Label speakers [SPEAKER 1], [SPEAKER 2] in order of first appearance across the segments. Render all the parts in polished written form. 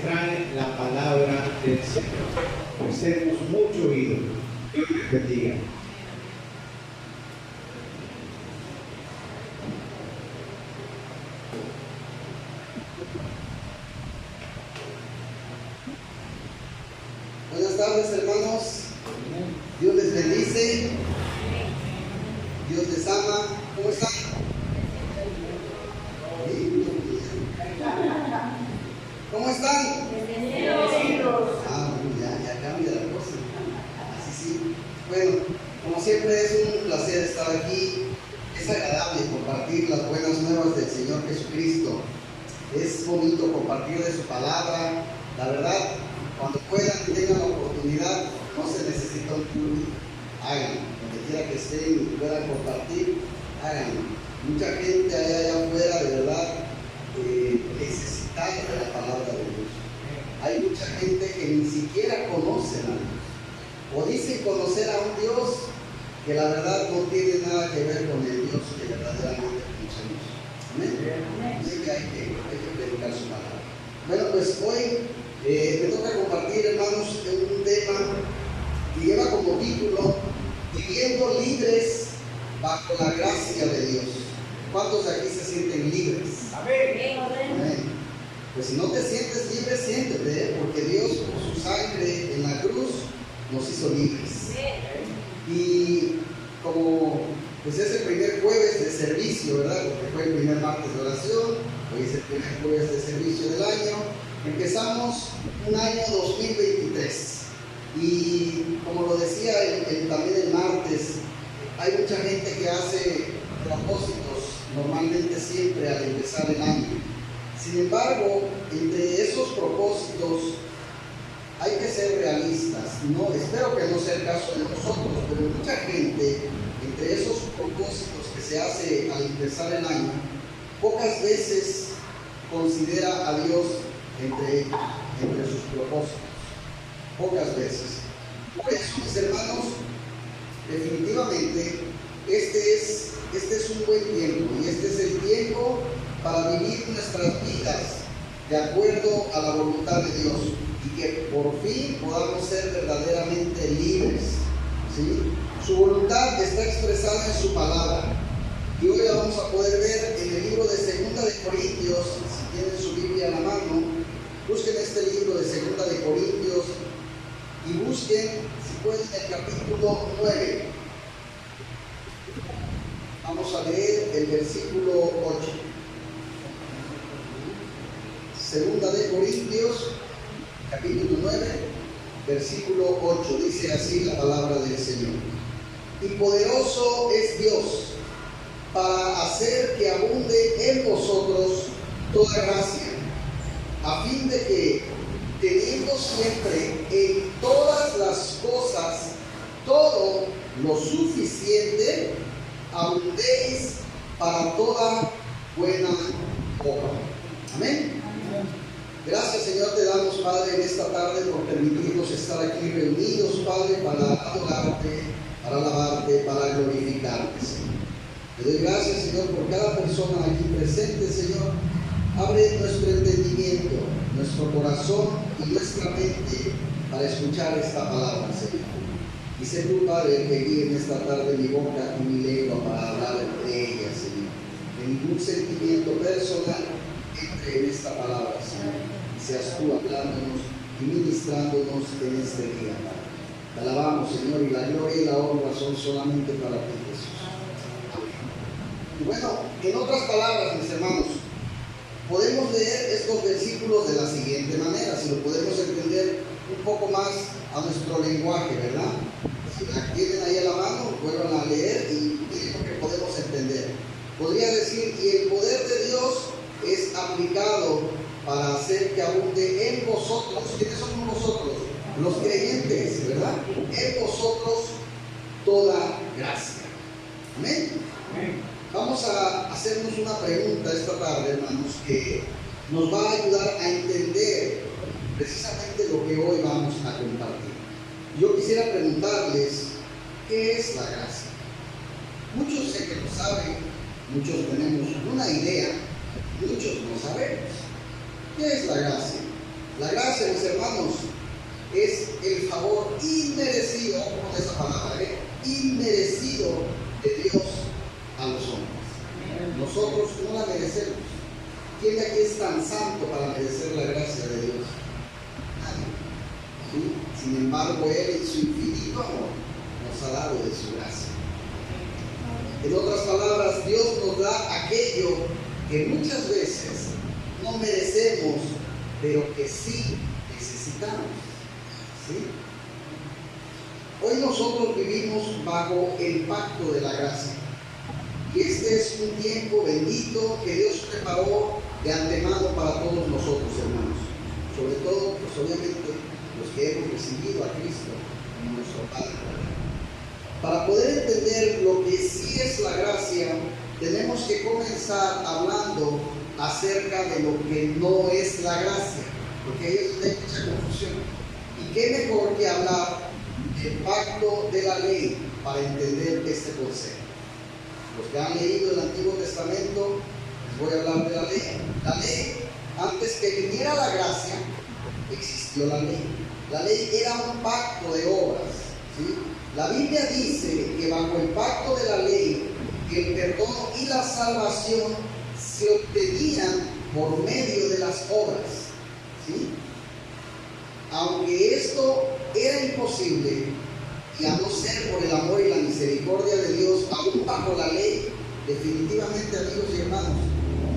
[SPEAKER 1] Trae la palabra del Señor. Pues hemos mucho oído. Dios les bendiga.
[SPEAKER 2] Buenas tardes, hermanos. Dios les bendice. Dios les ama. ¿Cómo están? ¿Cómo están? Ah, bueno, ya cambia la cosa. Así sí. Bueno, como siempre es un placer estar aquí. Es agradable compartir las buenas nuevas del Señor Jesucristo. Es bonito compartir de su palabra. La verdad, cuando puedan y tengan la oportunidad, no se necesita un público. Háganlo. Donde quiera que estén y puedan compartir, háganlo. Mucha gente allá afuera, de verdad, necesita de la palabra de Dios. Hay mucha gente que ni siquiera conoce a Dios. O dicen conocer a un Dios que la verdad no tiene nada que ver con el Dios que verdaderamente conocemos. Amén. Así que hay que predicar su palabra. Bueno, pues hoy me toca compartir, hermanos, un tema que lleva como título Viviendo libres bajo la gracia de Dios. ¿Cuántos de aquí se sienten libres?
[SPEAKER 1] Amén.
[SPEAKER 2] Amén. Pues si no te sientes libre, siéntete, porque Dios por su sangre en la cruz nos hizo libres. Y como pues es el primer jueves de servicio, ¿verdad? Porque fue el primer martes de oración, hoy es el primer jueves de servicio del año. Empezamos un año 2023 y como lo decía también el martes, hay mucha gente que hace propósitos normalmente siempre al empezar el año. Sin embargo, entre esos propósitos hay que ser realistas. No, espero que no sea el caso de nosotros, pero mucha gente, entre esos propósitos que se hace al empezar el año, pocas veces considera a Dios entre sus propósitos. Pocas veces. Por eso, mis hermanos, definitivamente, este es un buen tiempo y este es el tiempo para vivir nuestras vidas de acuerdo a la voluntad de Dios y que por fin podamos ser verdaderamente libres. ¿Sí? Su voluntad está expresada en su palabra y hoy la vamos a poder ver en el libro de 2 de Corintios. Si tienen su Biblia a la mano, busquen este libro de 2 de Corintios y busquen, si pueden, el capítulo 9. Vamos a leer el versículo 8. 2 de Corintios, capítulo 9, versículo 8. Dice así la palabra del Señor. Y poderoso es Dios para hacer que abunde en vosotros toda gracia, a fin de que, teniendo siempre en todas las cosas todo lo suficiente, abundéis para toda buena obra. Amén. Gracias, Señor, te damos, Padre, en esta tarde por permitirnos estar aquí reunidos, Padre, para adorarte, para alabarte, para glorificarte, Señor. Te doy gracias, Señor, por cada persona aquí presente, Señor. Abre nuestro entendimiento, nuestro corazón y nuestra mente para escuchar esta palabra, Señor. Y sé tú, Padre, el que guíe en esta tarde mi boca y mi lengua para hablar entre ellas, Señor. Que ningún sentimiento personal entre en esta palabra, Señor. Y seas tú hablándonos y ministrándonos en este día, Padre. Te alabamos, Señor, y la gloria y la honra son solamente para ti, Jesús. Y bueno, en otras palabras, mis hermanos, podemos leer estos versículos de la siguiente manera, si lo podemos entender un poco más a nuestro lenguaje, ¿verdad? Si la tienen ahí a la mano, vuelvan a leer y miren lo que podemos entender. Podría decir, y el poder de Dios es aplicado para hacer que abunde en vosotros. ¿Quiénes somos nosotros? Los creyentes, ¿verdad? En vosotros toda gracia. Amén. Amén. Vamos a hacernos una pregunta esta tarde, hermanos, que nos va a ayudar a entender precisamente lo que hoy vamos a compartir. Yo quisiera preguntarles, ¿qué es la gracia? Muchos sé que lo saben, muchos tenemos una idea, muchos no sabemos. ¿Qué es la gracia? La gracia, mis hermanos, es el favor inmerecido, con esa palabra, inmerecido de Dios a los hombres. Nosotros no la merecemos. ¿Quién de aquí es tan santo para merecer la gracia de Dios? Nadie. ¿Sí? Sin embargo, Él en su infinito amor nos ha dado de su gracia. En otras palabras, Dios nos da aquello que muchas veces no merecemos, pero que sí necesitamos. ¿Sí? Hoy nosotros vivimos bajo el pacto de la gracia. Y este es un tiempo bendito que Dios preparó de antemano para todos nosotros, hermanos. Sobre todo, pues obviamente, los que hemos recibido a Cristo como nuestro Padre. Para poder entender lo que sí es la gracia, tenemos que comenzar hablando acerca de lo que no es la gracia, porque ahí es donde hay mucha confusión. Y qué mejor que hablar del pacto de la ley para entender este concepto. Los que han leído el Antiguo Testamento, les voy a hablar de la ley. La ley, antes que viniera la gracia, existió la ley. La ley era un pacto de obras, ¿sí? La Biblia dice que bajo el pacto de la ley, el perdón y la salvación se obtenían por medio de las obras, ¿sí? Aunque esto era imposible, y a no ser por el amor y la misericordia de Dios, aún bajo la ley, definitivamente, amigos y hermanos,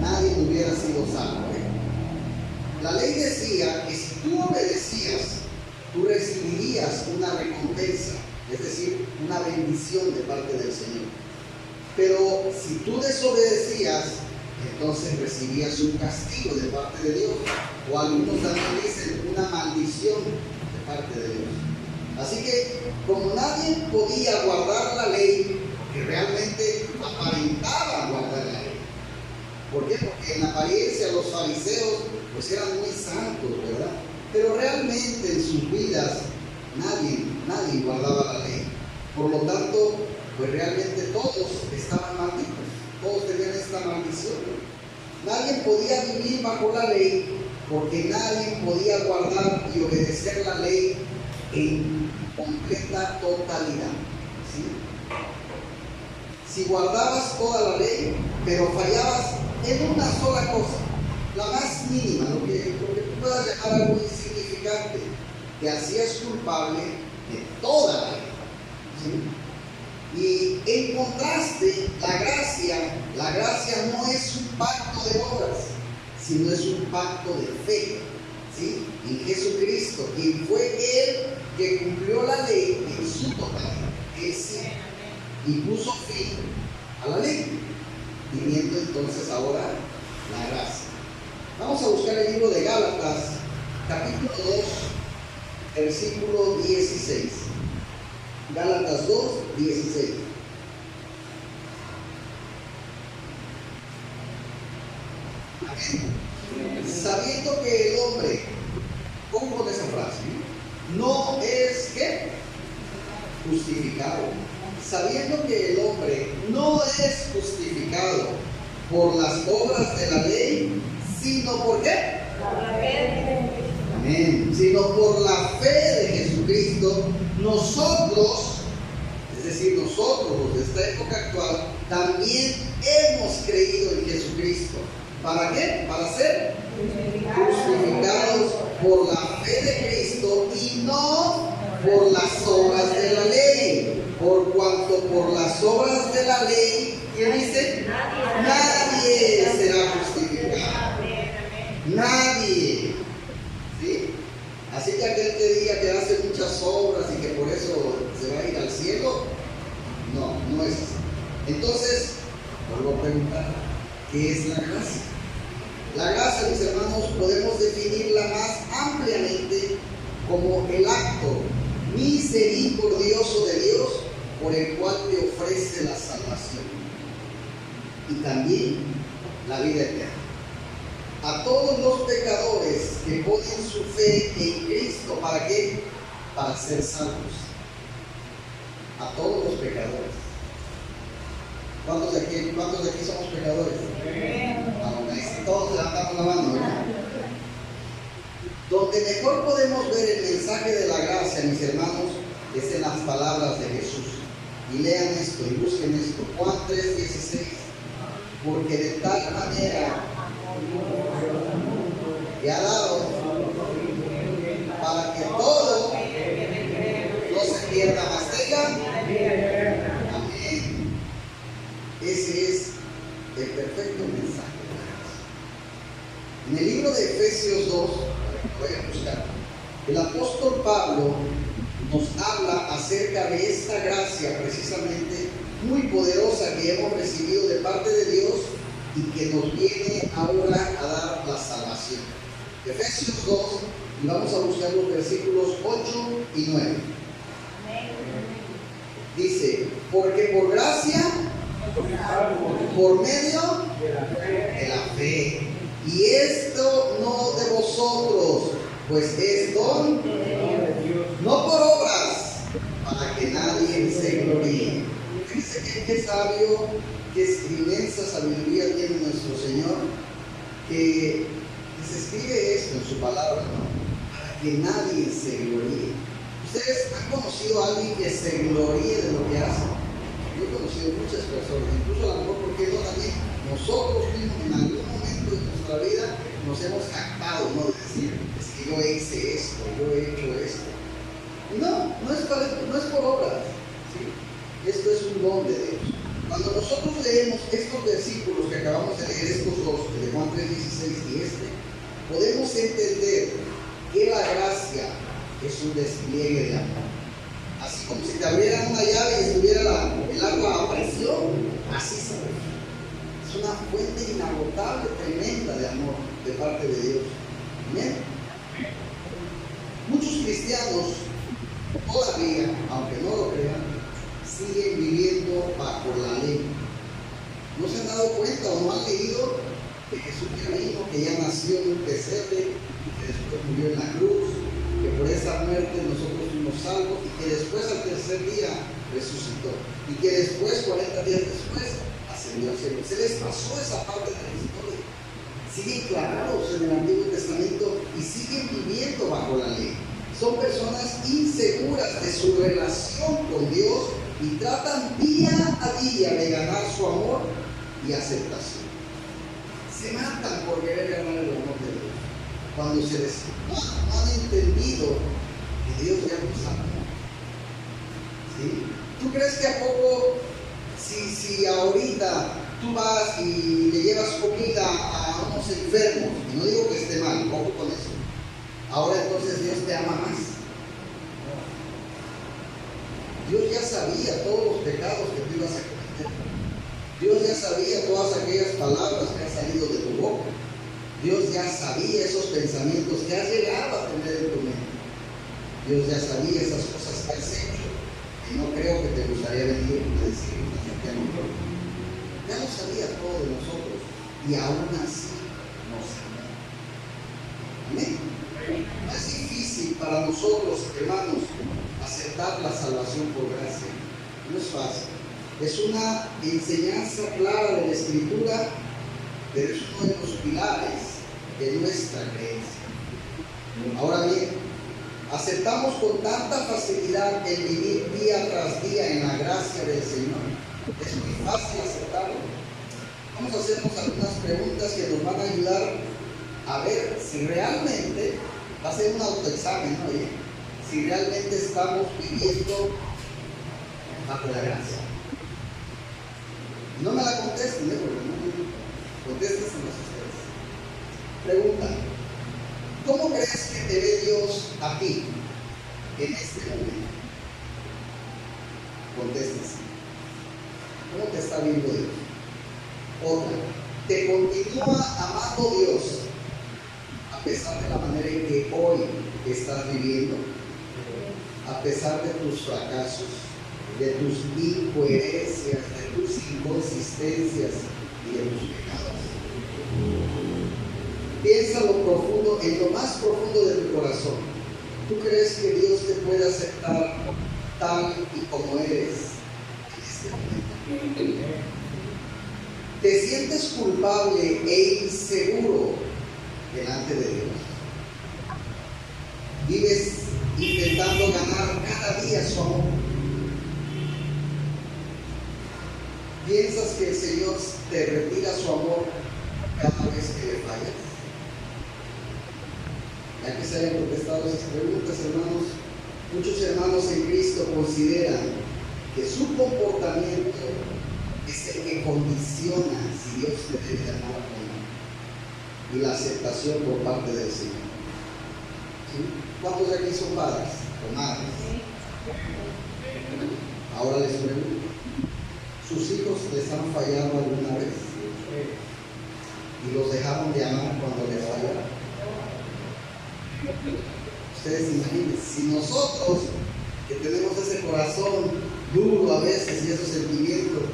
[SPEAKER 2] nadie hubiera sido salvo. La ley decía que si tú obedecías, tú recibirías una recompensa, es decir, una bendición de parte del Señor. Pero si tú desobedecías, entonces recibías un castigo de parte de Dios, o algunos también dicen una maldición de parte de Dios. Así que, como nadie podía guardar la ley, que realmente aparentaba guardar la ley. ¿Por qué? Porque en apariencia los fariseos pues eran muy santos, ¿verdad? Pero realmente en sus vidas nadie guardaba la ley. Por lo tanto, pues realmente todos estaban malditos, todos tenían esta maldición. Nadie podía vivir bajo la ley porque nadie podía guardar y obedecer la ley en completa totalidad. ¿Sí? Si guardabas toda la ley, pero fallabas en una sola cosa, la más mínima, lo que tú puedas llamar algo insignificante, te hacías culpable de toda la ley. ¿Sí? Y en contraste, la gracia no es un pacto de obras, sino es un pacto de fe, ¿sí? En Jesucristo, quien fue Él que cumplió la ley en su totalidad, Él sí, y puso fin a la ley, viniendo entonces ahora la gracia. Vamos a buscar el libro de Gálatas, capítulo 2, versículo 16. Gálatas 2, 16. Sabiendo que el hombre, ¿cómo pone esa frase? No es ¿qué? Justificado. Sabiendo que el hombre no es justificado por las obras de la ley, sino por ¿qué?
[SPEAKER 3] Por la fe de Jesucristo.
[SPEAKER 2] Amén. Sino por la fe de Jesucristo, nosotros, es decir, nosotros los de esta época actual, también hemos creído en Jesucristo. ¿Para qué? Para ser justificados por la fe de Cristo y no por las obras de la ley. Por cuanto por las obras de la ley, ¿quién dice? Nadie será justificado. Nadie. ¿Sí? Así que aquel que diga que hace muchas obras y que por eso se va a ir al cielo, no es así. Entonces, vuelvo a preguntar, ¿qué es la gracia? La gracia, mis hermanos, podemos definirla más ampliamente como el acto misericordioso de Dios por el cual te ofrece la salvación y también la vida eterna. A todos los pecadores que ponen su fe en Cristo, ¿para qué? Para ser salvos. A todos los pecadores. ¿Cuántos de aquí somos pecadores? Todos levantamos la mano, ¿verdad? Donde mejor podemos ver el mensaje de la gracia, mis hermanos, es en las palabras de Jesús. Y lean esto y busquen esto. Juan 3:16. Porque de tal manera que ha dado para que todo no se pierda, más tenga. Amén. Ese es el perfecto mensaje de la gracia. En el libro de Efesios 2, voy a buscar, el apóstol Pablo nos habla acerca de esta gracia precisamente muy poderosa que hemos recibido de parte de Dios y que nos viene ahora a dar la salvación. Efesios 2, y vamos a buscar los versículos 8 y 9. Dice, porque por gracia, por medio de la fe, y esto no de vosotros, pues es don, no por obras, para que nadie se gloríe. Fíjense qué sabio, qué inmensa sabiduría tiene nuestro Señor, que se escribe esto en su palabra, ¿no? Para que nadie se gloríe. ¿Ustedes han conocido a alguien que se gloríe de lo que hace? Yo he conocido muchas personas, incluso a lo mejor porque no también nosotros mismos en algún momento de nuestra vida nos hemos jactado, ¿no? De decir, es que yo hice esto, yo he hecho esto. Y no es por obras, ¿sí? Esto es un don de Dios. Cuando nosotros leemos estos versículos que acabamos de leer, estos dos, de Juan 3:16 y podemos entender que la gracia es un despliegue de amor. Así como si te abrieran una llave y estuviera el agua a presión, así se ve. Es una fuente inagotable, tremenda de amor de parte de Dios. ¿Bien? Muchos cristianos todavía, aunque no lo crean, siguen viviendo bajo la ley. ¿No se han dado cuenta o no han leído que Jesús ya vino, que ya nació en un pesebre, que después murió en la cruz, que por esa muerte nosotros fuimos salvos y que después al tercer día resucitó y que después, 40 días después, ascendió al cielo? Se les pasó esa parte de la historia. Siguen clavados en el Antiguo Testamento y siguen viviendo bajo la ley. Son personas inseguras de su relación con Dios y tratan día a día de ganar su amor y aceptación. Se matan por querer ganar el amor de Dios, cuando no han entendido que Dios ya los amó. ¿Sí? ¿Tú crees que a poco, si ahorita tú vas y le llevas comida a unos enfermos, y no digo que esté mal, ojo con eso, ahora entonces Dios te ama más? Dios ya sabía todos los pecados que tú ibas a cometer. Dios ya sabía todas aquellas palabras que han salido de tu boca. Dios ya sabía esos pensamientos que has llegado a tener en tu mente. Dios ya sabía esas cosas que has hecho. Y no creo que te gustaría venir a decir a mí. Ya lo sabía todo de nosotros. Y aún así nos amó. Amén. No es difícil para nosotros, hermanos, aceptar la salvación por gracia. No es fácil. Es una enseñanza clara de la Escritura, pero es uno de los pilares de nuestra creencia. Ahora bien, aceptamos con tanta facilidad el vivir día tras día en la gracia del Señor. Es muy fácil aceptarlo. Vamos a hacernos algunas preguntas que nos van a ayudar a ver si realmente, va a ser un autoexamen, ¿no? Si realmente estamos viviendo bajo la gracia. No me la contesten, porque no contéstenselas ustedes. Pregunta: ¿cómo crees que te ve Dios a ti en este momento? Contéstense. ¿Cómo te está viendo Dios? Otra: ¿te continúa amando Dios a pesar de la manera en que hoy estás viviendo? A pesar de tus fracasos, de tus incoherencias, de tus inconsistencias y de tus pecados. Piensa en lo más profundo de tu corazón. ¿Tú crees que Dios te puede aceptar tal y como eres en este momento? ¿Te sientes culpable e inseguro delante de Dios? Vives intentando ganar cada día su amor. ¿Piensas que el Señor te retira su amor cada vez que le fallas? Ya que se hayan contestado esas preguntas, hermanos, muchos hermanos en Cristo consideran que su comportamiento es el que condiciona si Dios te debe amar o no, y la aceptación por parte del Señor. ¿Sí? ¿Cuántos de aquí son padres o madres? Ahora les pregunto, ¿sus hijos les han fallado alguna vez? ¿Y los dejaron de amar cuando les fallaron? Ustedes imaginen, si nosotros que tenemos ese corazón duro a veces y esos sentimientos,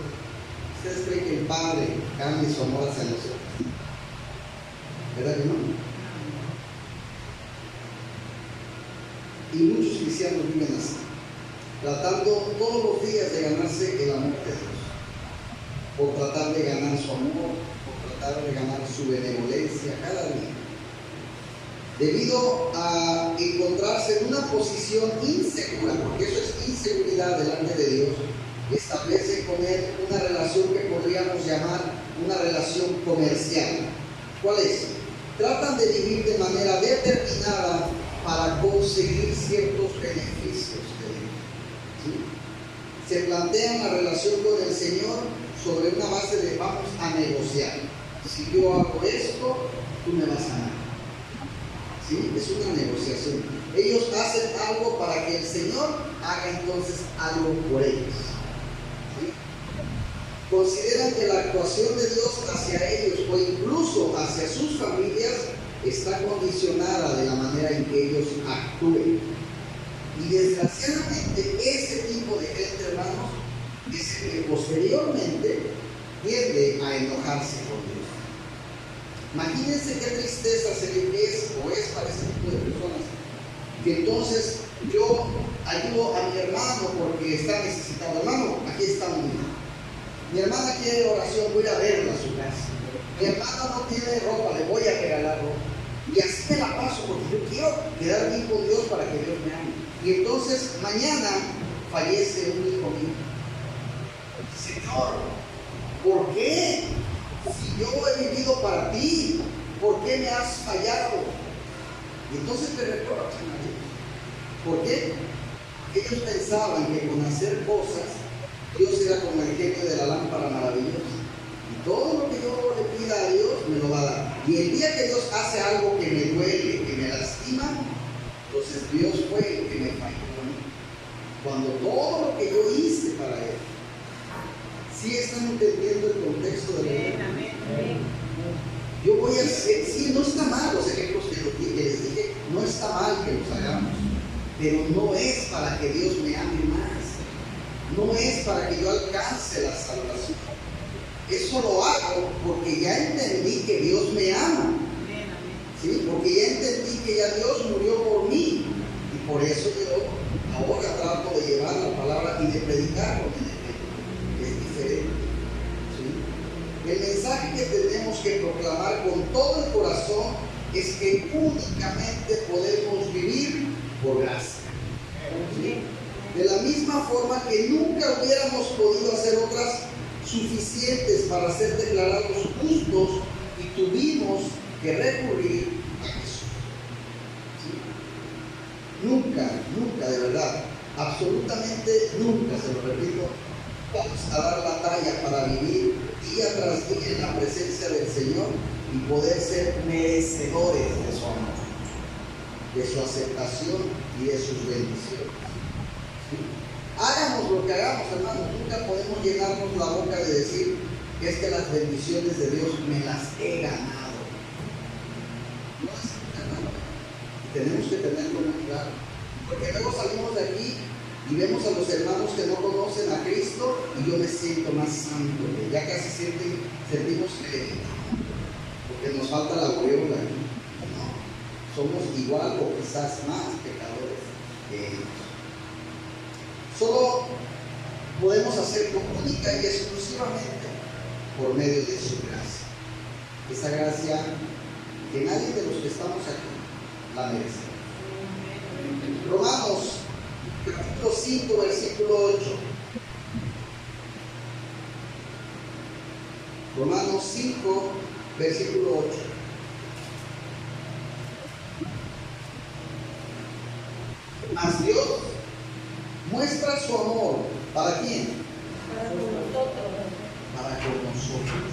[SPEAKER 2] ¿ustedes creen que el Padre cambie su amor hacia nosotros? ¿Verdad que no? Y muchos cristianos viven así, tratando todos los días de ganarse el amor de Dios, por tratar de ganar su amor, por tratar de ganar su benevolencia cada día, debido a encontrarse en una posición insegura, porque eso es inseguridad delante de Dios. Establecen con Él una relación que podríamos llamar una relación comercial. ¿Cuál es? Tratan de vivir de manera determinada para conseguir ciertos beneficios de Dios. ¿Sí? Se plantean la relación con el Señor sobre una base de vamos a negociar. Si yo hago esto, tú me vas a dar. ¿Sí? Es una negociación. Ellos hacen algo para que el Señor haga entonces algo por ellos. ¿Sí? Consideran que la actuación de Dios hacia ellos o incluso hacia sus familias está condicionada de la manera en que ellos actúen. Y desgraciadamente ese tipo de gente, hermanos, es el que posteriormente tiende a enojarse con Dios. Imagínense qué tristeza es para ese tipo de personas, que entonces yo ayudo a mi hermano porque está necesitado. Hermano, aquí está un hijo. Mi hermana quiere oración, voy a verla a su casa. Mi hermano no tiene ropa, le voy a regalar ropa. Y así me la paso porque yo quiero quedar bien con Dios para que Dios me ame. Y entonces mañana fallece un hijo mío. Señor, ¿por qué? Si yo he vivido para ti, ¿por qué me has fallado? Y entonces te reprochan a Dios. ¿Por qué? Ellos pensaban que con hacer cosas, Dios era como el genio de la lámpara maravillosa. Y todo lo que yo le pida a Dios, me lo va a dar. Y el día que Dios hace algo que me duele, que me lastima, entonces Dios fue el que me falló a mí. Cuando todo lo que yo hice para Él. ¿Sí están entendiendo el contexto de la vida? Yo voy a hacer, sí, no está mal los ejemplos que les dije, no está mal que los hagamos, pero no es para que Dios me ame más, no es para que yo alcance la salvación. Eso lo hago porque ya entendí que Dios me ama, ¿sí? Porque ya entendí que ya Dios murió por mí, y por eso yo ahora trato de llevar la palabra y de predicarlo. ¿Sí? El mensaje que tenemos que proclamar con todo el corazón es que únicamente podemos vivir por gracia. ¿Sí? De la misma forma que nunca hubiéramos podido hacer otras suficientes para ser declarados justos y tuvimos que recurrir a Jesús. ¿Sí? Nunca, de verdad, absolutamente nunca, se lo repito, vamos a dar la talla para vivir día tras día en la presencia del Señor y poder ser merecedores de su amor, de su aceptación y de sus bendiciones. ¿Sí? Hagamos lo que hagamos, hermanos, nunca podemos llenarnos la boca de decir que es que las bendiciones de Dios me las he ganado. No las he ganado. Y tenemos que tenerlo muy claro, porque luego salimos de aquí y vemos a los hermanos que no conocen a Cristo y yo me siento más santo, que ya casi sentimos que porque nos falta la aureola. No, somos igual o quizás más pecadores que ellos. Solo podemos hacerlo única y exclusivamente por medio de su gracia. Esa gracia que nadie de los que estamos aquí la merece. Romanos capítulo 5, versículo 8. Romanos 5, versículo 8. Mas Dios muestra su amor. ¿Para quién?
[SPEAKER 3] Para nosotros.
[SPEAKER 2] Para con nosotros.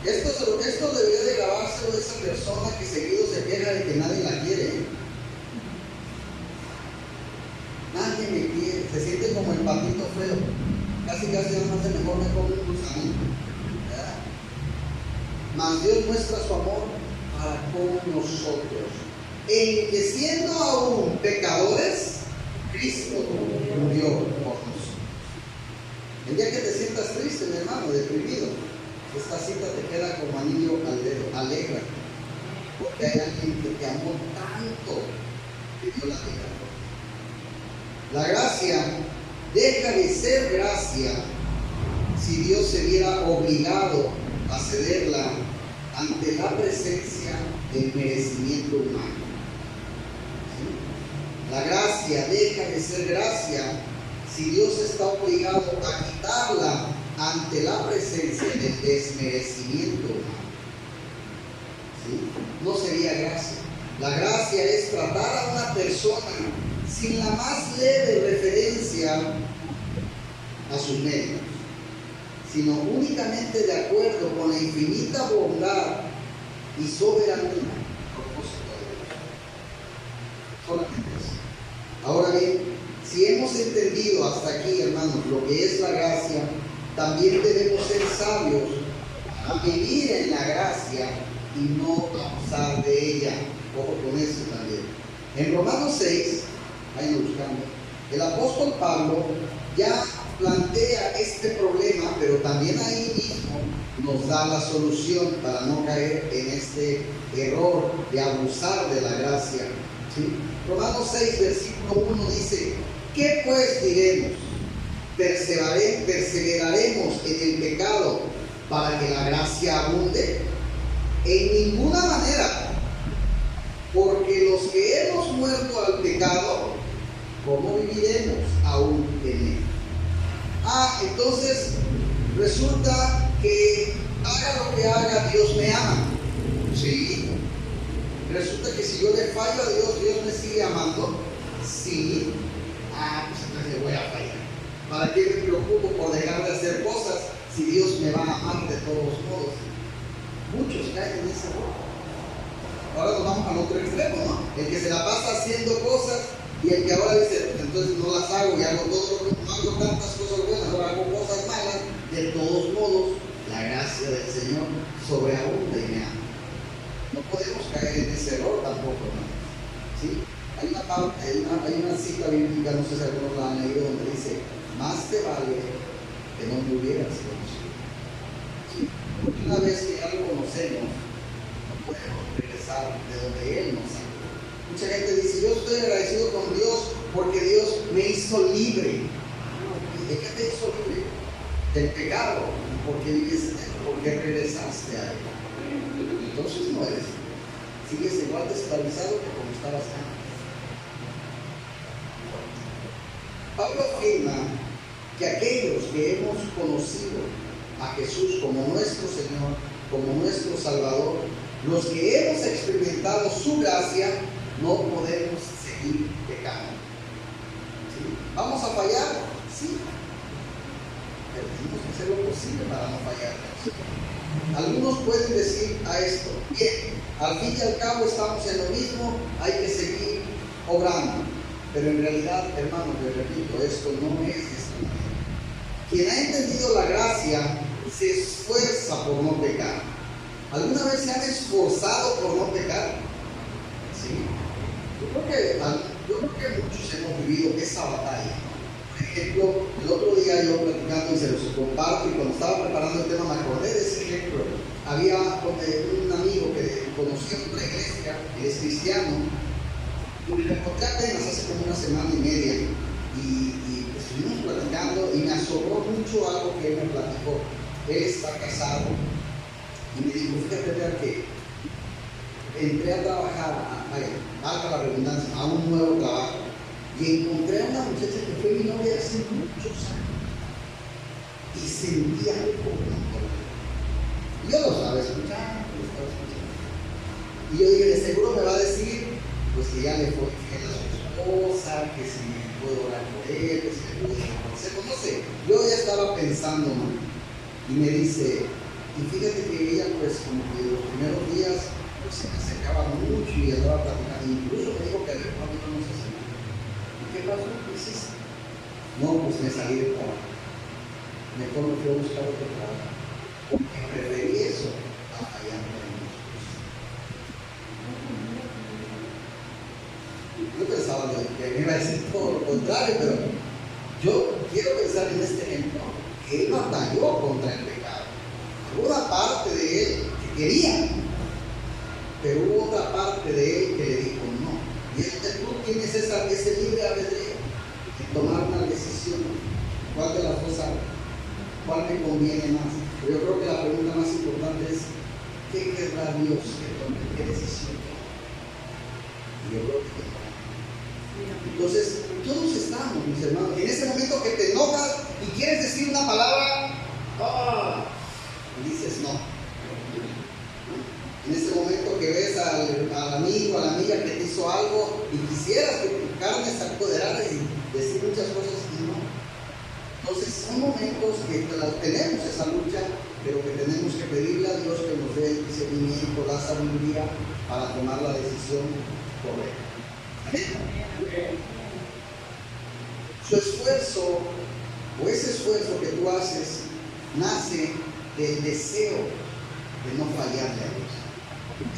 [SPEAKER 2] Esto debería de grabarse de esa persona que seguido se queja de que nadie la quiere. Nadie me quiere. Se siente como el patito feo. Casi no hace mejor me come un gusanito. ¿Verdad? Mas Dios muestra su amor para con nosotros, en que siendo aún pecadores, Cristo murió por nosotros. El día que te sientas triste, mi hermano, deprimido, esta cita te queda como anillo al dedo. Alegra, porque hay alguien que te amó tanto que dio la vida. La gracia deja de ser gracia si Dios se viera obligado a cederla ante la presencia del merecimiento humano. ¿Sí? La gracia deja de ser gracia si Dios está obligado a quitarla ante la presencia del desmerecimiento humano. ¿Sí? No sería gracia. La gracia es tratar a una persona sin la más leve referencia a sus medios, sino únicamente de acuerdo con la infinita bondad y soberanía propósito de Dios. Solamente eso. Ahora bien, si hemos entendido hasta aquí, hermanos, lo que es la gracia, también debemos ser sabios a vivir en la gracia y no abusar de ella. Ojo con eso también. En Romanos 6, vayan buscando, el apóstol Pablo ya plantea este problema, pero también ahí mismo nos da la solución para no caer en este error de abusar de la gracia. ¿Sí? Romanos 6, versículo 1 dice: ¿qué pues diremos? ¿Perseveraremos en el pecado para que la gracia abunde? En ninguna manera, porque los que hemos muerto al pecado, ¿cómo viviremos aún en él? Entonces resulta que haga lo que haga, Dios me ama. Sí. Resulta que si yo le fallo a Dios, Dios me sigue amando. Sí. Pues entonces le voy a fallar. ¿Para qué me preocupo por dejar de hacer cosas si Dios me va a amar de todos modos? Muchos caen en ese error. Ahora nos vamos al otro extremo, ¿no? El que se la pasa haciendo cosas y el que ahora dice, pues entonces no las hago y hago todo, no hago tantas cosas buenas, ahora hago cosas malas. De todos modos, la gracia del Señor sobreabunda y me ama. No podemos caer en ese error tampoco, ¿no? ¿Sí? Hay una cita bíblica, no sé si algunos la han leído, donde dice: más te vale que no me hubieras conocido. ¿Sí? Porque una vez que ya lo conocemos, no podemos regresar de donde Él nos sacó. Mucha gente dice: yo estoy agradecido con Dios porque Dios me hizo libre. ¿De qué te hizo libre? Del pecado. Porque vives en Él, porque regresaste a Él. Entonces no eres. Sigues igual de esclavizado que como estabas antes. Pablo afirma que aquellos que hemos conocido a Jesús como nuestro Señor, como nuestro Salvador, los que hemos experimentado su gracia, no podemos seguir pecando. ¿Sí? ¿Vamos a fallar? Sí. Pero tenemos que hacer lo posible para no fallar. Algunos pueden decir a esto: bien, al fin y al cabo estamos en lo mismo, hay que seguir obrando. Pero en realidad, hermanos, les repito, esto no es de esta manera. Quien ha entendido la gracia se esfuerza por no pecar. ¿Alguna vez se han esforzado por no pecar? Sí. Yo creo que muchos hemos vivido esa batalla. Por ejemplo, el otro día yo platicando y se los comparto, y cuando estaba preparando el tema me acordé de ese ejemplo. Había un amigo que conocí en otra iglesia, que es cristiano, y me lo encontré apenas hace como una semana y media, y estuvimos platicando y me asombró mucho algo que él me platicó. Él está casado y me dijo: fíjate que entré a trabajar, valga la redundancia, a un nuevo trabajo. Y encontré a una muchacha que fue mi novia hace muchos años. Y sentía algo. Y yo lo estaba escuchando. Y yo dije, de seguro me va a decir, pues que ya le fue fiel a su esposa, que si puedo orar por él, que si le puedo dar consejo, no sé. Yo ya estaba pensando, ¿no? Y me dice, y fíjate que ella, pues, como que los primeros días, pues se me acercaba mucho y andaba platicando. Incluso me dijo que a ver cuándo íbamos a cenar. ¿Qué pasó? ¿Qué hiciste? No, pues me salí del trabajo. Mejor me fui a buscar otro trabajo. Porque preferí eso a fallar en mi esposa. Yo pensaba que me iba a decir todo lo contrario, pero yo quiero pensar en este ejemplo, que él batalló contra el pecado. Hubo una parte de él que quería, pero hubo otra parte de él que le dijo no. Y tú tienes ese libre albedrío de tomar una decisión. ¿Cuál de las dos hago? ¿Cuál me conviene más? Pero yo creo que la pregunta más importante es, ¿qué querrá Dios que tome? ¿Qué decisión tome? Y yo creo que entonces, todos estamos, mis hermanos, en ese momento que te enojas y quieres decir una palabra, y dices no. En ese momento que ves al amigo, a la amiga que te hizo algo y quisieras que tu carne se apoderara y decir muchas cosas y no. Entonces son momentos que tenemos esa lucha, pero que tenemos que pedirle a Dios que nos dé el discernimiento, la sabiduría para tomar la decisión correcta. Su esfuerzo, o ese esfuerzo que tú haces, nace del deseo de no fallarle a Dios.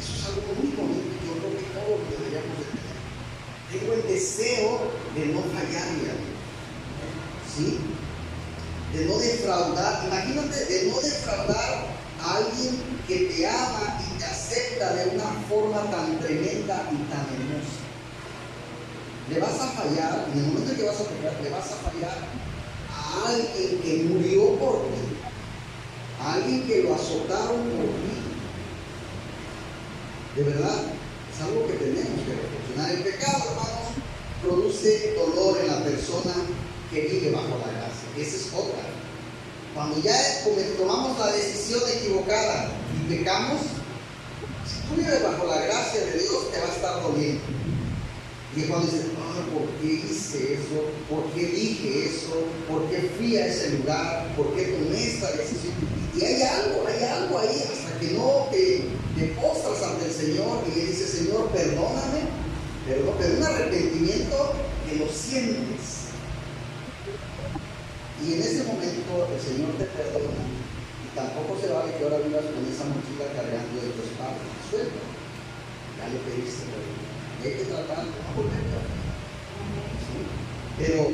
[SPEAKER 2] Eso es algo muy bonito, yo creo que todos lo deberíamos de tener. Tengo el deseo de no fallarle a Dios, ¿sí? De no defraudar, imagínate, de no defraudar a alguien que te ama y te acepta de una forma tan tremenda y tan hermosa. Le vas a fallar, en el momento en que vas a pecar, le vas a fallar a alguien que murió por ti, a alguien que lo azotaron por ti. De verdad, es algo que tenemos que reflexionar. El pecado, hermanos, produce dolor en la persona que vive bajo la gracia. Esa es otra. Cuando ya tomamos la decisión equivocada y pecamos, si tú vives bajo la gracia de Dios, te va a estar doliendo. Y cuando dices, ¿por qué hice eso? ¿Por qué dije eso? ¿Por qué fui a ese lugar? ¿Por qué tomé esta decisión? Y hay algo ahí, hasta que no te postras ante el Señor y le dices, Señor, perdóname, pero un arrepentimiento que lo sientes. Y en ese momento el Señor te perdona. Y tampoco se vale que ahora vivas con esa mochila cargando de tu espalda. Suelta. Ya le pediste perdón. Hay que tratar de no volver a hacer. Pero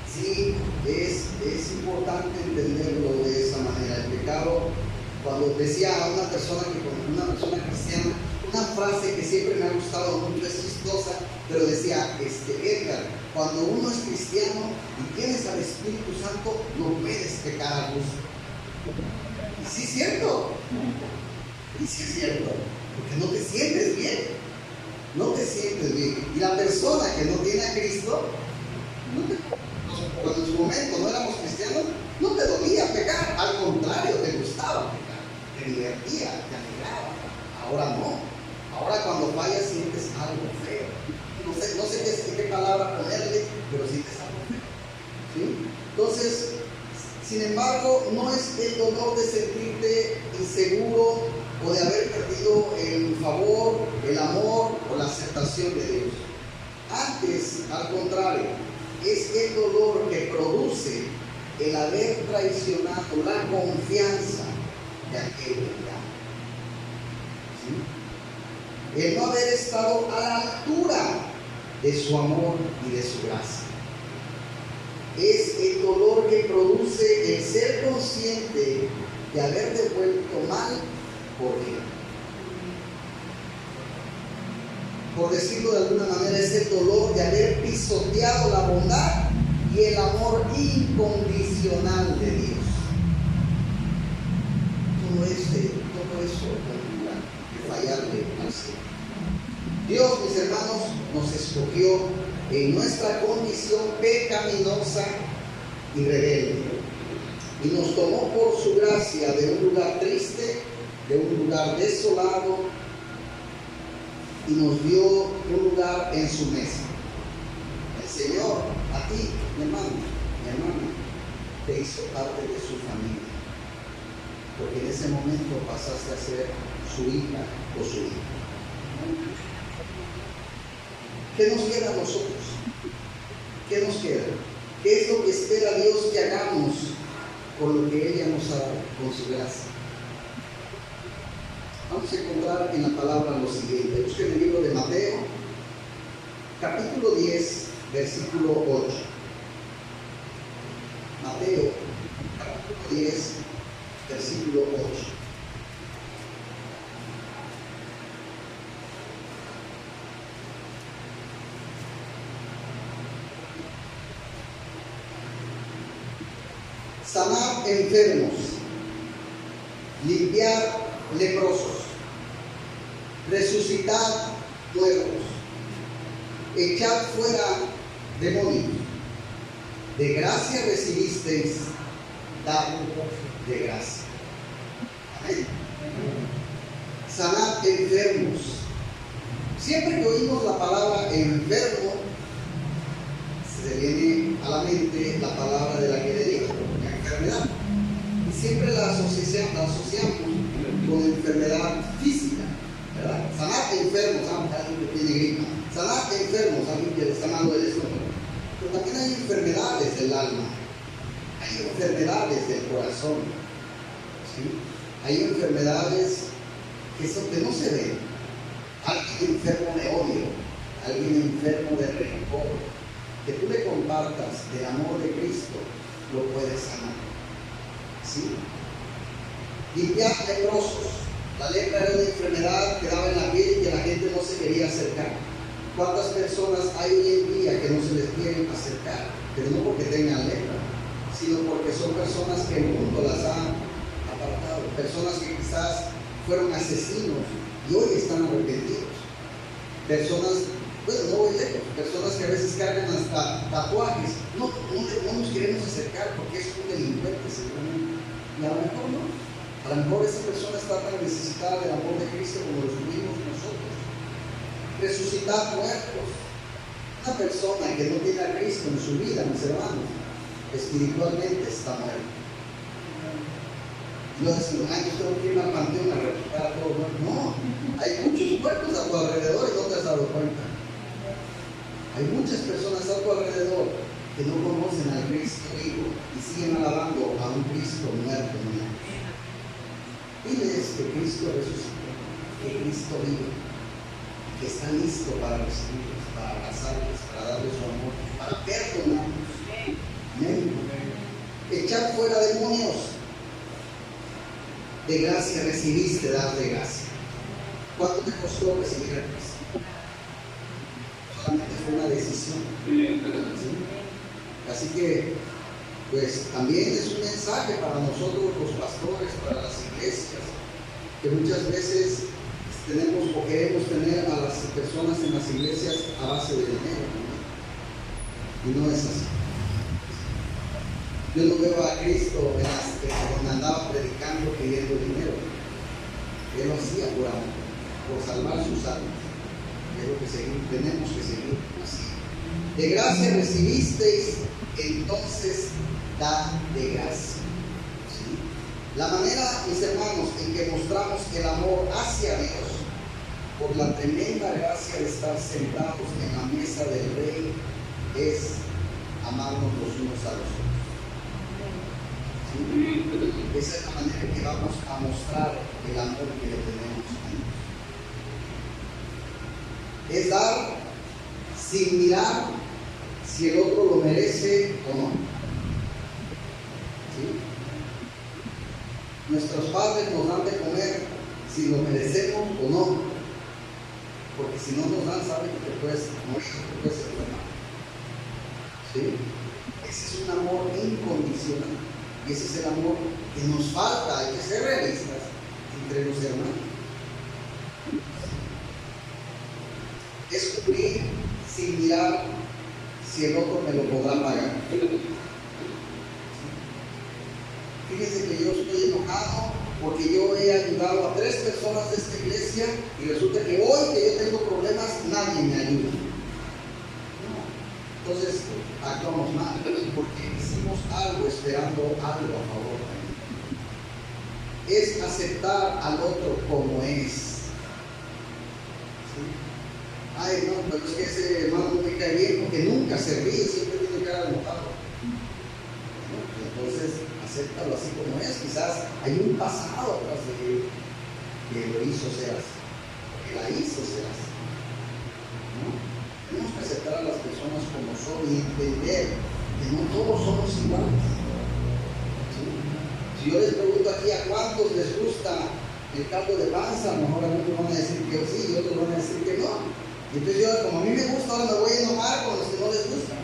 [SPEAKER 2] sí es importante entenderlo de esa manera. El pecado, cuando decía a una persona cristiana, una frase que siempre me ha gustado mucho, es chistosa, pero decía, Edgar, cuando uno es cristiano y tienes al Espíritu Santo, no puedes pecar a gusto. Y sí es cierto. Porque no te sientes bien. No te sientes bien. Y la persona que no tiene a Cristo, cuando en su momento no éramos cristianos, no te dolía pecar. Al contrario, te gustaba pecar. Te divertía, te alegraba. Ahora no. Ahora cuando fallas sientes algo feo. No sé qué palabra ponerle, pero sientes algo feo. ¿Sí? Entonces, sin embargo, no es el dolor de sentirte inseguro o de haber perdido el favor, el amor o la aceptación de Dios. Antes, al contrario, es el dolor que produce el haber traicionado la confianza de aquel que te ama. ¿Sí? El no haber estado a la altura de su amor y de su gracia. Es el dolor que produce el ser consciente de haber devuelto mal por bien. Por decirlo de alguna manera, es el dolor de haber pisoteado la bondad y el amor incondicional de Dios. Todo eso fallarle al Señor. Dios, mis hermanos, nos escogió en nuestra condición pecaminosa y rebelde y nos tomó por su gracia de un lugar triste, de un lugar desolado, y nos dio un lugar en su mesa. El Señor, a ti, mi hermano, mi hermana, te hizo parte de su familia, porque en ese momento pasaste a ser su hija o su hijo. ¿Qué nos queda a nosotros? ¿Qué nos queda? ¿Qué es lo que espera Dios que hagamos con lo que ella nos ha dado, con su gracia? Vamos a encontrar en la palabra lo siguiente. Busquen el libro de Mateo, capítulo 10, versículo 8. Mateo, capítulo 10, versículo 8. Sanar enfermos, limpiar leprosos, resucitar muertos, echar fuera demonios. De gracia recibisteis, dad de gracia. Amén. Sanar enfermos. Siempre que oímos la palabra enfermo, se viene a la mente la palabra de la que deriva, la enfermedad. Y siempre la asociamos con enfermedad física, ¿verdad? Sanar enfermos, alguien que tiene gripa. Sanar enfermos, alguien que le está mal del estómago. Pero también hay enfermedades del alma, hay enfermedades del corazón, ¿sí? Hay enfermedades que no se ven. Alguien enfermo de odio, alguien enfermo de rencor, que tú le compartas el amor de Cristo, lo puedes sanar, ¿sí? Limpiar leprosos. La lepra era una enfermedad que daba en la piel y que la gente no se quería acercar. ¿Cuántas personas hay hoy en día que no se les quieren acercar? Pero no porque tengan lepra, sino porque son personas que el mundo las ha apartado. Personas que quizás fueron asesinos y hoy están arrepentidos. Personas, bueno, no voy lejos, personas que a veces cargan hasta tatuajes. No nos queremos acercar porque es un delincuente seguramente. Y a lo mejor no. A lo mejor esa persona está tan necesitada del amor de Cristo como lo estuvimos nosotros. Resucitar muertos. Una persona que no tiene a Cristo en su vida, mis hermanos, espiritualmente está muerta. No decimos, yo tengo que ir al panteón a resucitar a todos. No, hay muchos muertos a tu alrededor y no te has dado cuenta. Hay muchas personas a tu alrededor que no conocen al Cristo vivo y siguen alabando a un Cristo muerto. Diles que Cristo resucitó, que Cristo vive, que está listo para recibirlos, para abrazarlos, para darles su amor, para perdonarlos. Amén. Echar fuera demonios. De gracia recibiste, dar de gracia. ¿Cuánto te costó recibir a Cristo? Solamente fue una decisión. ¿Sí? Así que, pues también es un mensaje para nosotros los pastores, para las iglesias, que muchas veces tenemos o queremos tener a las personas en las iglesias a base de dinero, ¿no? Y no es así. Yo no veo a Cristo donde andaba predicando pidiendo dinero. Él lo hacía por amor, por salvar sus almas. Es lo que tenemos que seguir así. De gracia recibisteis, entonces da de gracia. ¿Sí? La manera, mis hermanos, en que mostramos el amor hacia Dios, por la tremenda gracia de estar sentados en la mesa del Rey, es amarnos los unos a los otros. ¿Sí? Esa es la manera en que vamos a mostrar el amor que le tenemos a Dios. Es dar sin mirar si el otro lo merece o no. ¿Sí? Nuestros padres nos dan de comer si lo merecemos o no, porque si no nos dan, saben que te puedes morir, te puedes enfermar. ¿Sí? Ese es un amor incondicional y ese es el amor que nos falta. Hay que ser realistas entre los hermanos. estudiar si el otro me lo podrá pagar. Fíjense que yo estoy enojado porque yo he ayudado a 3 personas de esta iglesia y resulta que hoy que yo tengo problemas nadie me ayuda. No. Entonces actuamos mal porque hicimos algo esperando algo a favor de mí. Es aceptar al otro como es. ¿Sí? Ay, no, pero es que ese hermano no me cae bien porque nunca se ríe, siempre tiene cara de enojado. Entonces, acéptalo así como es. Quizás hay un pasado atrás de él que lo hizo ser así, que la hizo ser así. ¿No? Tenemos que aceptar a las personas como son y entender que no todos somos iguales. ¿Sí? Si yo les pregunto aquí a cuántos les gusta el caldo de panza, a lo mejor algunos van a decir que sí y otros van a decir que no. Y entonces yo, como a mí me gusta, ahora me voy a enojar con los que no les gusta.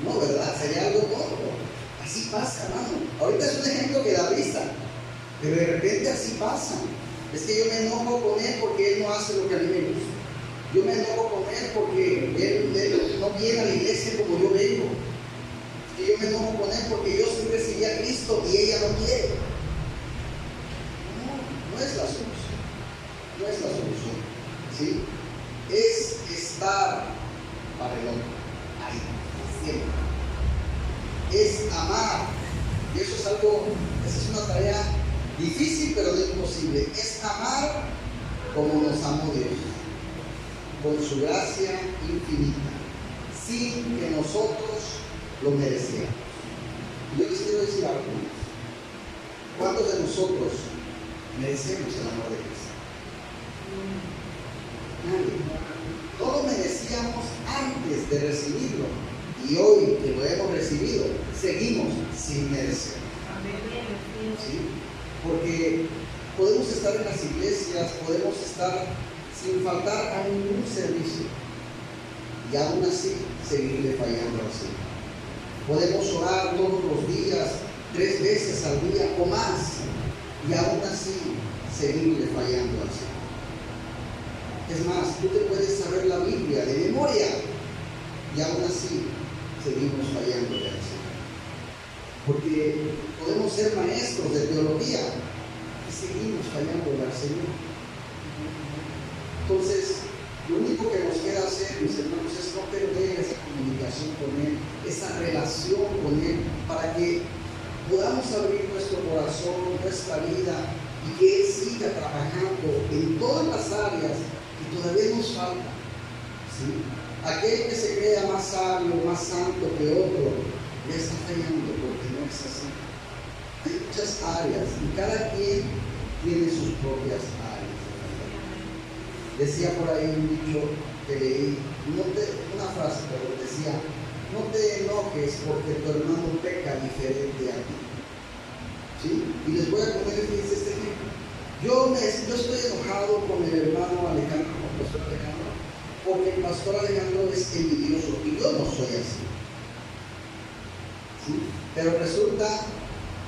[SPEAKER 2] No, ¿verdad? Sería algo tonto. Así pasa, hermano. Ahorita es un ejemplo que da risa, pero de repente así pasa. Es que yo me enojo con él porque él no hace lo que a mí me gusta. Yo me enojo con él porque él no viene a la iglesia como yo vengo. Es que yo me enojo con él porque yo sí recibí a Cristo y ella no quiere. No es la solución. No es la solución. ¿Sí? Es estar para el otro. Ahí, siempre. Es amar, y eso es algo, esa es una tarea difícil pero no imposible. Es amar como nos amó Dios, con su gracia infinita, sin que nosotros lo mereciéramos. Yo les quiero decir algo. ¿Cuántos de nosotros merecemos el amor de Cristo? Nadie. No lo merecíamos antes de recibirlo. Y hoy que lo hemos recibido, seguimos sin merecer. ¿Sí? Porque podemos estar en las iglesias, podemos estar sin faltar a ningún servicio y aún así seguirle fallando al Señor. Podemos orar todos los días, 3 veces al día o más, y aún así seguirle fallando al Señor. Es más, tú te puedes saber la Biblia de memoria y aún así seguimos fallando al Señor. Porque podemos ser maestros de teología y seguimos fallando al Señor. Entonces, lo único que nos queda hacer, mis hermanos, es no perder esa comunicación con Él, esa relación con Él, para que podamos abrir nuestro corazón, nuestra vida, y que Él siga trabajando en todas las áreas que todavía nos faltan. ¿Sí? Aquel que se crea más sabio, más santo que otro, ya está fallando porque no es así. Hay muchas áreas y cada quien tiene sus propias áreas. Decía por ahí un dicho que leí, una frase, pero decía, no te enojes porque tu hermano peca diferente a ti. ¿Sí? Y les voy a poner este ejemplo. Yo estoy enojado con el hermano Alejandro, con el pastor Alejandro, porque el pastor Alejandro es envidioso y yo no soy así. ¿Sí? Pero resulta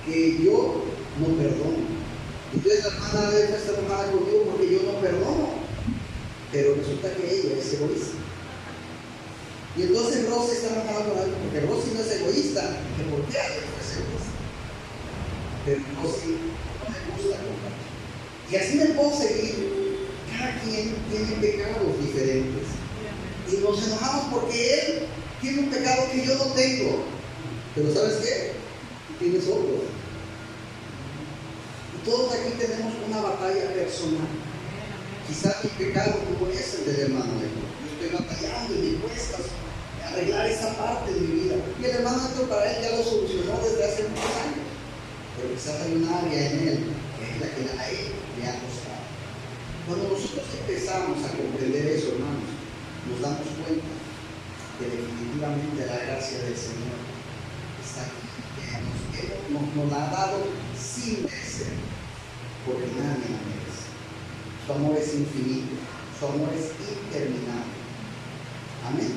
[SPEAKER 2] que yo no perdono. Entonces la hermana Aleja está enojada conmigo porque yo no perdono. Pero resulta que ella es egoísta. Y entonces Rosy está enojada con algo porque Rosy no es egoísta. ¿Que por qué Aleja es egoísta? Pero Rosy no le gusta compartir. Y así me puedo seguir. Cada quien tiene pecados diferentes. Y nos enojamos porque él tiene un pecado que yo no tengo. Pero ¿sabes qué? Tú tienes otro. Y todos aquí tenemos una batalla personal. Quizás mi pecado no es el del hermano de Dios. Yo estoy batallando y me cuesta arreglar esa parte de mi vida. Y el hermano de Dios para él ya lo solucionó desde hace muchos años. Pero quizás hay un área en él que es la que a él le ha costado. Cuando nosotros empezamos a comprender eso, hermanos, nos damos cuenta que definitivamente la gracia del Señor está aquí, que nos la ha dado sin merecer, porque nadie la merece. Su amor es infinito, su amor es interminable. Amén.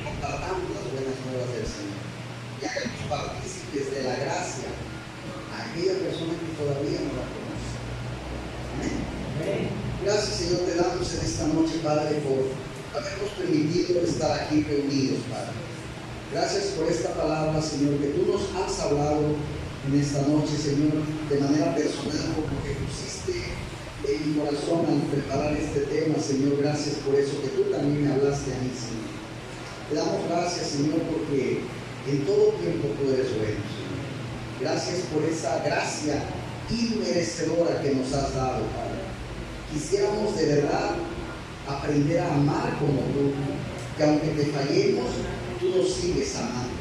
[SPEAKER 2] Compartamos las buenas nuevas del Señor y hagamos partícipes de la gracia a aquella persona que todavía no la conoce. Amén. Gracias, Señor, te damos en esta noche, Padre, por habernos permitido estar aquí reunidos, Padre. Gracias por esta palabra, Señor, que tú nos has hablado en esta noche, Señor, de manera personal, como que pusiste en mi corazón al preparar este tema, Señor. Gracias por eso, que tú también me hablaste a mí, Señor. Te damos gracias, Señor, porque en todo tiempo tú eres bueno, Señor. Gracias por esa gracia inmerecedora que nos has dado, Padre. Quisiéramos de verdad aprender a amar como tú, que aunque te fallemos, tú nos sigues amando.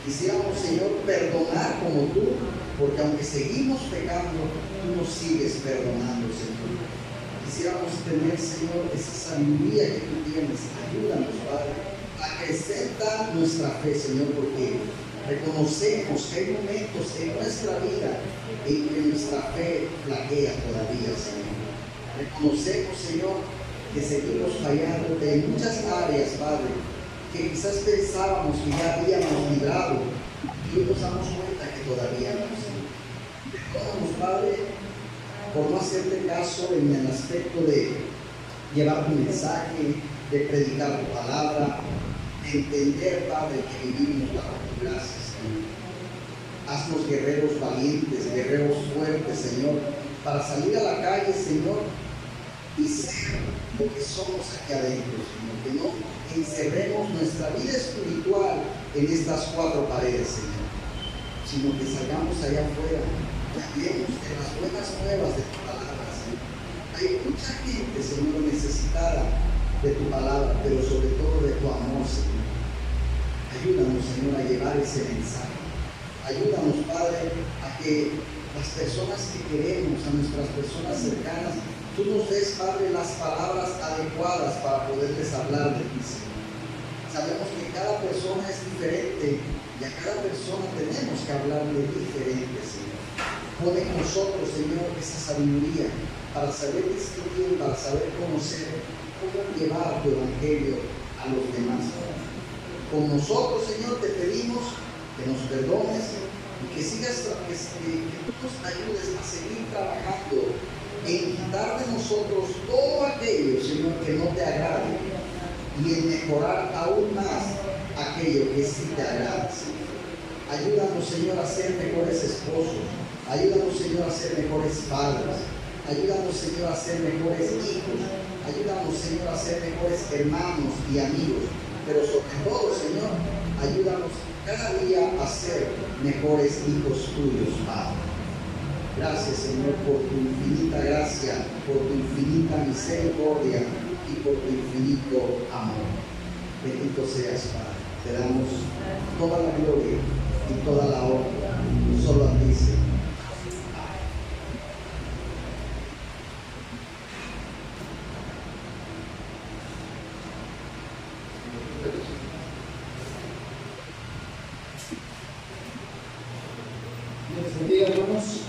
[SPEAKER 2] Quisiéramos, Señor, perdonar como tú, porque aunque seguimos pecando, tú nos sigues perdonando, Señor. Quisiéramos tener, Señor, esa sabiduría que tú tienes. Ayúdanos, Padre, a acrecentar nuestra fe, Señor, porque reconocemos que hay momentos en nuestra vida en que nuestra fe flaquea todavía, Señor. Reconocemos, Señor, que seguimos fallando en muchas áreas, Padre, que quizás pensábamos que ya habíamos librado y hoy nos damos cuenta que todavía no. Perdónanos, Padre, por no hacerte caso en el aspecto de llevar tu mensaje, de predicar tu palabra, de entender, Padre, que vivimos bajo tu gracia, Señor. Haznos guerreros valientes, guerreros fuertes, Señor, para salir a la calle, Señor, y ser lo que somos aquí adentro, Señor. Que no encerremos nuestra vida espiritual en estas cuatro paredes, Señor, sino que salgamos allá afuera y hablemos de las buenas nuevas de tu palabra, Señor. Hay mucha gente, Señor, necesitada de tu palabra, pero sobre todo de tu amor, Señor. Ayúdanos, Señor, a llevar ese mensaje. Ayúdanos, Padre, a que las personas que queremos, a nuestras personas cercanas, tú nos des, Padre, las palabras adecuadas para poderles hablar de ti, Señor. Sabemos que cada persona es diferente y a cada persona tenemos que hablarle diferente, Señor. Pon en nosotros, Señor, esa sabiduría para saber distinguir, para saber conocer cómo llevar tu evangelio a los demás. Con nosotros, Señor, te pedimos que nos perdones y que sigas, que tú nos ayudes a seguir trabajando en quitar de nosotros todo aquello, Señor, que no te agrade y en mejorar aún más aquello que sí te agrada, Señor. Ayúdanos, Señor, a ser mejores esposos. Ayúdanos, Señor, a ser mejores padres. Ayúdanos, Señor, a ser mejores hijos. Ayúdanos, Señor, a ser mejores hermanos y amigos. Pero sobre todo, Señor, ayúdanos cada día a ser mejores hijos tuyos, Padre. Gracias, Señor, por tu infinita gracia, por tu infinita misericordia y por tu infinito amor. Bendito seas, Padre. Te damos toda la gloria y toda la honra. Solo a ti, Señor.
[SPEAKER 4] Dios bendiga, hermanos.